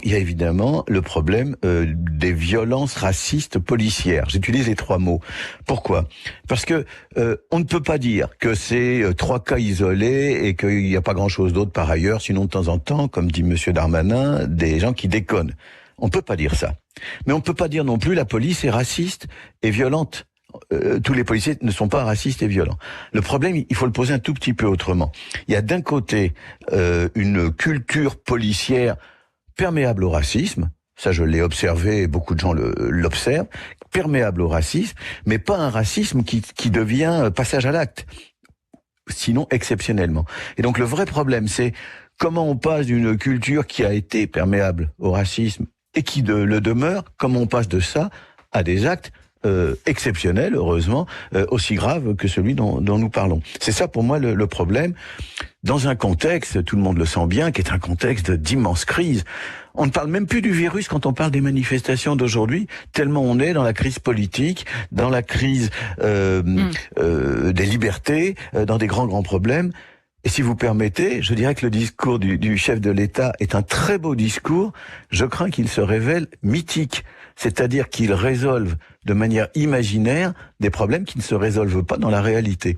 Il y a évidemment le problème des violences racistes policières. J'utilise les trois mots. Pourquoi ? Parce que on ne peut pas dire que c'est trois cas isolés et qu'il n'y a pas grand-chose d'autre par ailleurs, sinon de temps en temps, comme dit Monsieur Darmanin, des gens qui déconnent. On ne peut pas dire ça. Mais on ne peut pas dire non plus la police est raciste et violente. Tous les policiers ne sont pas racistes et violents. Le problème, il faut le poser un tout petit peu autrement. Il y a d'un côté une culture policière perméable au racisme, ça je l'ai observé, beaucoup de gens l'observent, perméable au racisme, mais pas un racisme qui devient passage à l'acte, sinon exceptionnellement. Et donc le vrai problème, c'est comment on passe d'une culture qui a été perméable au racisme et qui le demeure, comment on passe de ça à des actes exceptionnels, heureusement, aussi graves que celui dont nous parlons. C'est ça pour moi le problème. Dans un contexte, tout le monde le sent bien, qui est un contexte d'immense crise. On ne parle même plus du virus quand on parle des manifestations d'aujourd'hui, tellement on est dans la crise politique, dans la crise des libertés, dans des grands problèmes. Et si vous permettez, je dirais que le discours du chef de l'État est un très beau discours. Je crains qu'il se révèle mythique, c'est-à-dire qu'il résolve de manière imaginaire des problèmes qui ne se résolvent pas dans la réalité.